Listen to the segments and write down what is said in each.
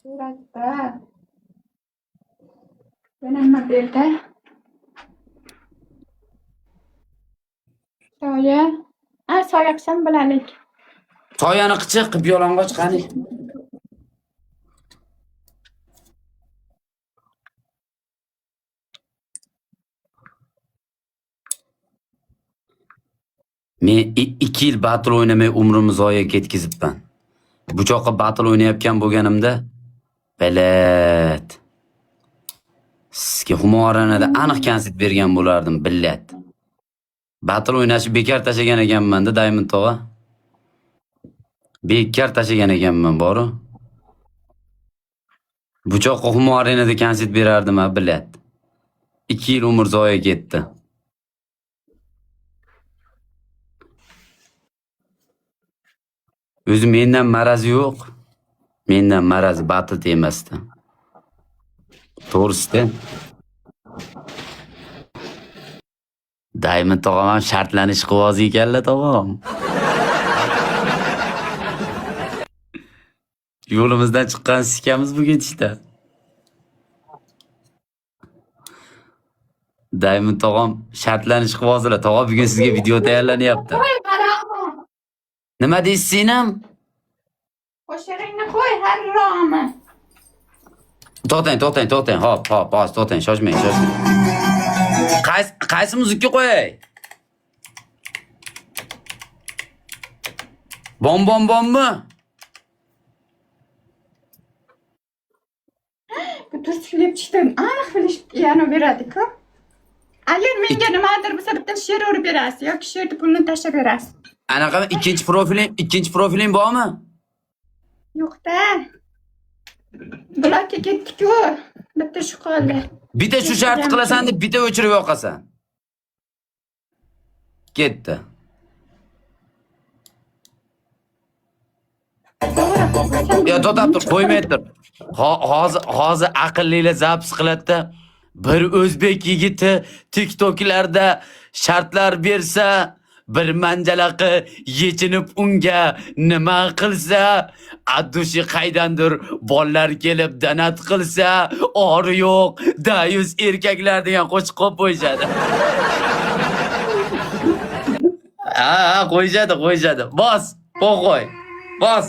Suratda. Yana nima berdi? Soya. Soya qilsam bo'lalik. Soyani qichiq qilib yalang'och qani. Men 2 yil battle o'ynamay umrimni zoya ketkizibman. Bu choqqa battle o'ynayotgan bo'lganimda bilat. Sizga humoranada aniq konsert bergan bo'lardim, bilat. Battle o'ynashni bekar tashlagan ekanman-da Diamond tog'a. Bekar tashlagan ekanman, boru. Bu choqqa humoranada konsert berardim, bilat. 2 yil umr zoya ketdi. O'zi mendan marazi yo'q. Mendan marazi battle temasdan. To'g'risi-da. Diamond tog'am ham shartlanish qivozi ekanlar tog'am. Yo'limizdan chiqqan sikamiz bu ketishda. Diamond tog'am shartlanish qivozilar. Tog'a bugun sizga video tayyorlanyapti. Nima deysiz senam? Qo'shiqni qo'y, harromi. To'xtang. Hop, to'xtang, shoshmang. Qaysi muzikka qo'yay? Bommi? Bu tursiklab chiqdim. Aniq bilish yana beradi-ku. Agar menga nimadir bo'lsa bitta she'r urib berasiz yoki she'rni pulni tashlab berasiz. Anaqa ikkinchi profiling bormi? Yo'q-da. Blokka ketdi-ku. Bitta shu qoldi. Bitta shu shart qilasan deb bitta o'chirib yoqasan. Ketdi. Yo, to'xtab tur, qo'ymay tur. Hozir aqllilar zaps qiladi-da. Bir o'zbek yigiti TikToklarda shartlar bersa, bir manjalaqi yechinib unga nima qilsa, addushi qaydandir bollar kelib danat qilsa, ori yo'q, dayus erkaklar degan qo'shiq qo'yib qo'yishadi. Qo'yishadi. Bos, qo'y. Bos.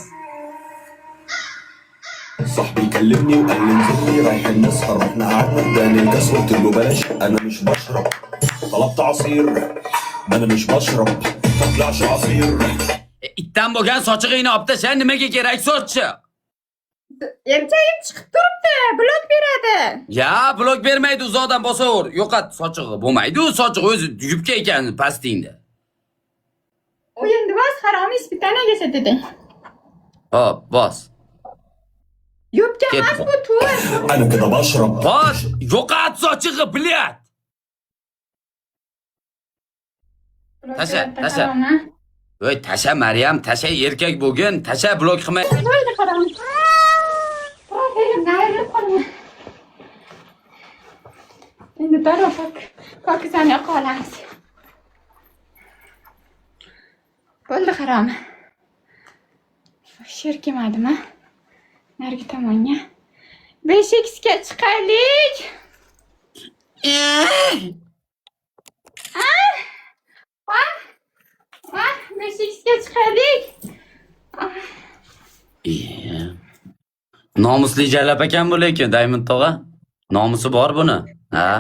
صاحبي كلمني وقال لي انزلني رايحين نسهر رحنا قعدنا اداني الكاس قلت له بلاش انا مش بشرب طلبت عصير ده انا مش بشرب مطلعش عصير Itdan bo'lgan sochig'ingni olib tasha, nimaga kerak sochchi? Erkagim chiqib turibdi, blok beradi. Ya, blok bermaydi, uzoqdan bosaver. Yo'qot sochig'i bo'lmaydi, u sochig'i o'zi yubka ekan pastingda. U endi bos haromi ispitanaga dedi. Hop, bos. Yubka emas bu tur. انا كده بشرب Bos, yo'qot sochig'i, bilat. Tasha. Voy, tasha Maryam, tasha erkak bo'lgin, tasha blok qilmay. Bo'ldi harom. Profilim ayrilib qolgan. Endi darrov pokizani qolamiz. Bo'ldi harom. She'r kelmadimi? Narigi tomonga. 5xga chiqaylik. 5xga chiqaylik. Nomusli jalab ekan bu lekin Diamond tog'a. Nomusi bor buni. Ha?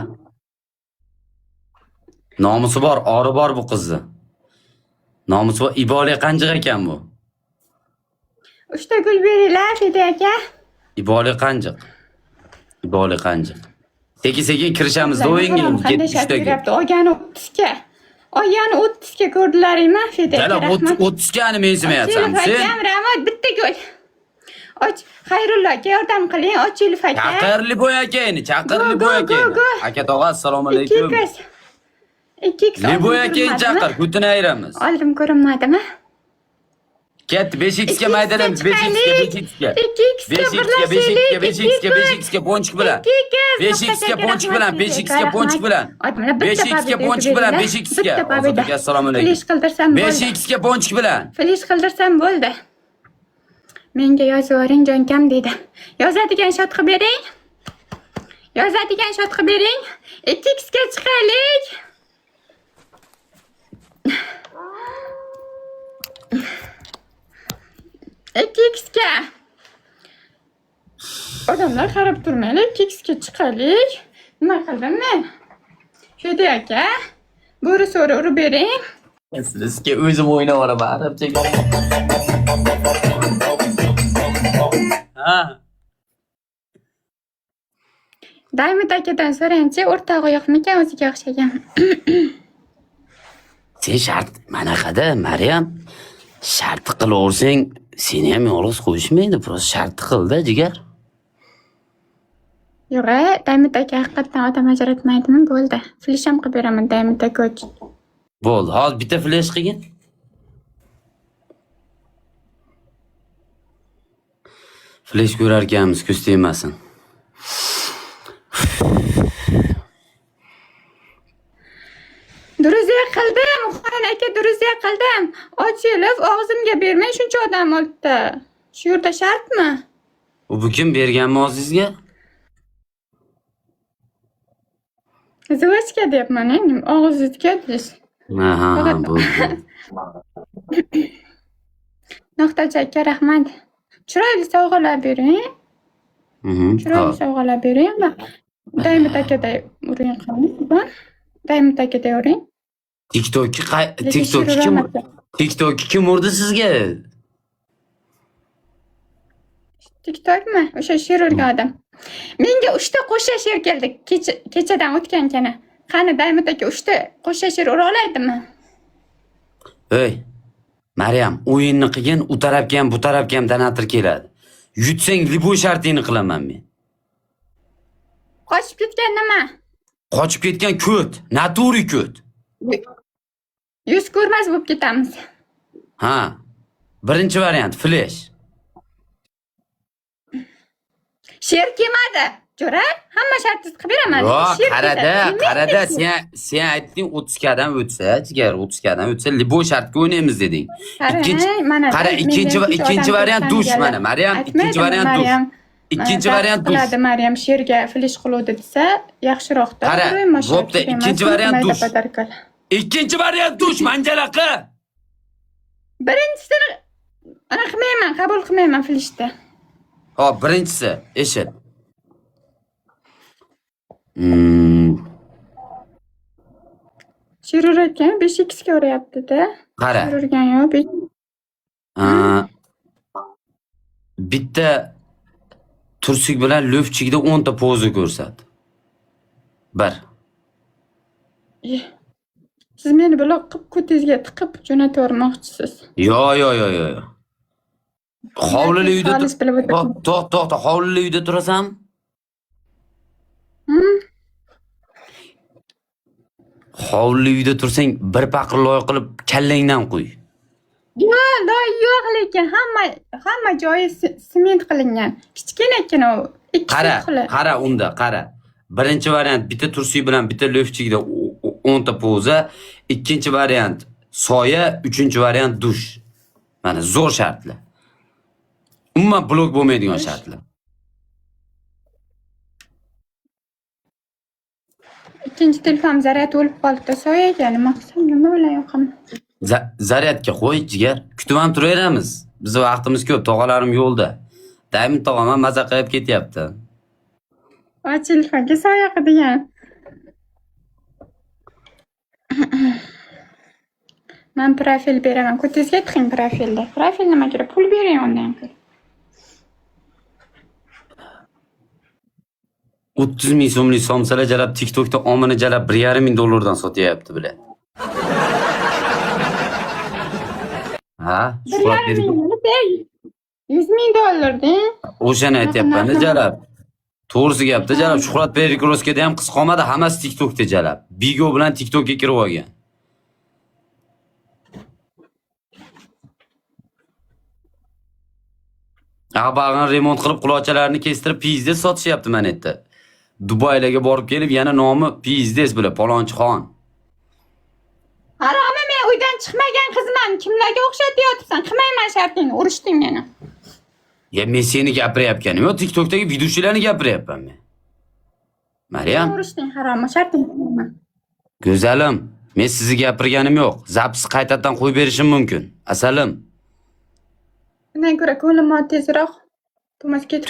Nomusi bor, ori bor bu qizni. Nomusi bor, iboli qanjiq ekan bu. 3 ta gul beringlar, Fida aka. Iboli qanjiq. Sekin kirishamiz, o'yinga Qanday shart beryapti? Olgani 30 ga. Olgani 30 ga ko'rdilaringmi, Fida aka? Jala 30 gani mensimayapsan sen. Rahmat, bitta gul. Och, Xayrullo aka yordam qiling, ochilib aka. Chaqirli bo'y akayni. Aka tog'a, assalomu alaykum. 2x. Liboy akayin chaqir, kutini ayiramiz. Oldim ko'rinmadimi? Ket 5xga maydalam, 5xga. 5xga ponchik bilan. 5xga ponchik bilan. 5xga ponchik bilan. 5xga. Assalomu alaykum. Flish qildirsam bo'ldi. 5xga ponchik bilan. Flish qildirsam bo'ldi. Menga yozib yuboring jonkam dedi. Yozadigan shot qilib bering. Yozadigan shot qilib bering. 2x ga chiqaylik. Ikkixga. Odamlar qarab turmaylik. Ikkixga chiqaylik. Nima qildim men? Shodi aka. Bo'ri so'ri urib bering. Sizga o'zim o'ynab olaman, arabchaga. Ha. Daimit akadan so'raychi, o'rtog'i yo'qmikan o'ziga o'xshagan. Sen shart manaqada Maryam shart qilaversang seni ham yolg'iz qo'yishmaydi, prosta shart qildi jigar. Yo'q, Daimit aka haqiqatdan odam ajratmaydimi? Bo'ldi. Flash ham qilib beraman Daimit aka uchun. Bo'ldi, hozir bitta flash qilgin. Flash ko'rar ekanmiz, ko'z tegmasin. Duruziya qildim, Xuan aka duruziya qildim. Ochilib, og'zimga bermay shuncha odam olibdi. Shu yerda shartmi? Bu kim berganmi o'zingizga? Zivachka deyapman, og'zizga deysiz. Aha, bo'ldi. Noxtachi aka, rahmat. Chiroyli sovg'alar bering. Chiroyli sovg'alar bering. Daimit akaday uring qilin. Daimit akaday uring. TikTok kim urdi sizga? TikTokmi? O'sha she'r urgan odam. Menga 3 ta qo'sha she'r keldi kechadan o'tgan kana. Qani Daimit aka 3 ta qo'sha she'r ura oladimi? Ey, Maryam, o'yinni qilgin, u tarafga ham, bu tarafga ham donator keladi. Yutsang liboy shartingni qilaman men. Qochib ketgan nima? Qochib ketgan ko't, naturi ko't. Yuz ko'rmas bo'lib ketamiz. Ha. Birinchi variant flash. She'r kelmadi. Jo'ra, hamma shartsiz qilib beraman. Yo'q, qarada, sen aytding 30 kadan o'tsa, jigar 30 kadan o'tsa liboy shartga o'ynaymiz deding. Ikkinchi variant dush mana. Maryam, ikkinchi variant dush. Ikkinchi variant dush. Qiladi Maryam she'rga flash qiluvdi desa, yaxshiroqda. Qara, bo'pti, ikkinchi variant dush. Ikkinchi variant dush, manjalaqi. Birinchisini ana qilmayman, qabul qilmayman flashda. Hop, birinchisi, eshit. She'r urayotgan 5x ga uryapti-da. Qara. She'r urgan yo'q. Bitta tursuk bilan lo'fchikda 10 ta poza ko'rsat. 1. Siz meni buloq qilib ko'tingizga tiqib jo'natavermoqchisiz. Yo'q. Hovlili uyda to'xta, hovlili uyda turasan? Hovlili uyda tursang, bir paqir loy qilib kallangdan qo'y. Yo'q, lekin hamma joyi sement qilingan. Kichkinagina u. Qara unda, qara. Birinchi variant bitta tursuy bilan bitta lo'fchikda 10 ta poza, ikkinchi variant soya, uchinchi variant dush. Mana zo'r shartlar. Umuman blok bo'lmaydigan shartlar. Ikkinchi telefon zaryad o'lib qoldi. Soyaga nima qilsam, nima bilan yoqaman? Zaryadga qo'y, jigar. Kutib ham turaveramiz. Bizning vaqtimiz ko'p, tog'alarim yo'lda. Daimit tog'am ham maza qilib ketyapti. Va telefonga soya qilgan. Men profil beraman. Ko'tingizga tiqing profilda. Profil nima kerak? Pul bering undan ko'ra. 30 ming so'mlik somsalar jalab TikTokda omini jalab 1,5 ming dollardan sotyapti bilan. Ha? 100 ming dollarda. O'shani aytyapman-da jalab. To'g'risi gapda jalab Shuhrat Berikroskada ham qiz qolmadi, hammasi TikTokda jalab. Bigo bilan TikTokga kirib olgan. Ag'bag'ini remont qilib qulochalarini kestirib pizdes sotishyapti mana yerda. Dubaylarga borib kelib yana nomi pizdes bilan Palonchixon. Haromi, men uydan chiqmagan qizman. Kimlarga o'xshatib yotibsan? Qilmayman shartingni, urishding meni. Ya men seni gapirayotganim yo'q, TikTokdagi videochilarni gapirayapman men. Maryam, Urishning haromi, sharting. go'zalim, men sizni gapirganim yo'q. Zapis qaytadan qo'yib berishim mumkin. Asalim. Bundan ko'ra ko'nglim tezroq To'mas ketib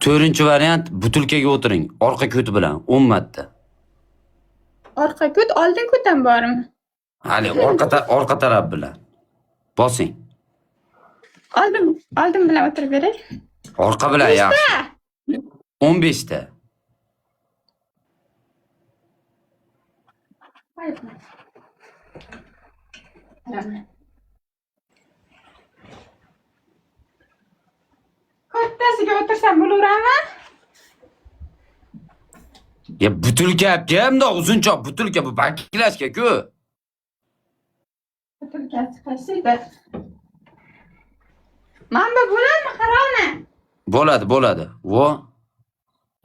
To'rtinchi variant, butulkaga o'tiring, orqa ko'ti bilan 10 marta. Orqa ko't, oldin ko'tam bormi? Hali orqa taraf bilan. Bosing. Oldin bilan o'tirib beray. Orqa bilan yaxshi. 15 ta. Kattasiga o'tirsam bo'laveradimi? Ya butulka hamda uzunchoq butulka bu baklashga-ku. O'tirgach qaysida? Mana bo'ladimi, qaroni? Bo'ladi. Vo.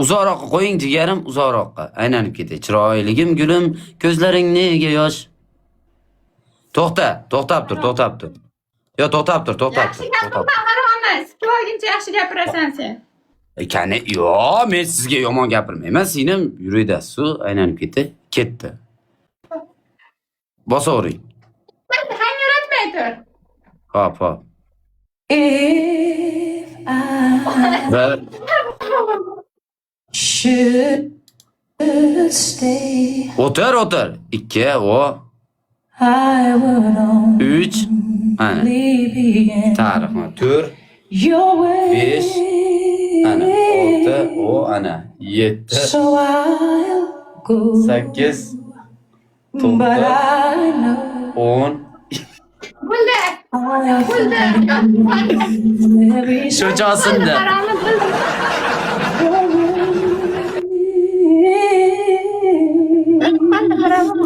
Uzoqroqqa qo'ying jigarim, uzoqroqqa. Aylanib ketay. Chiroyligim gulim, ko'zlaring nega yosh? To'xtab tur. Yo, to'xtab tur. Yaxshi gapirma, qaroni. Sikvoygincha yaxshi gapirasan sen. Qani, yo, men sizga yomon gapirmayman. Senim yurakdasi aylanib ketdi. Bosavering. Hang yuratmay tur. Hop. Va Should stay, o'tir. 2 o I would 3 ana. only be in Tarix 4 your way. 5 ana 6 o ana 7 So I'll go, 8 but 9 I know 10 Bo'ldi. I'll Bo'ldi. every Shunchasini. Qaroni bo'ldi.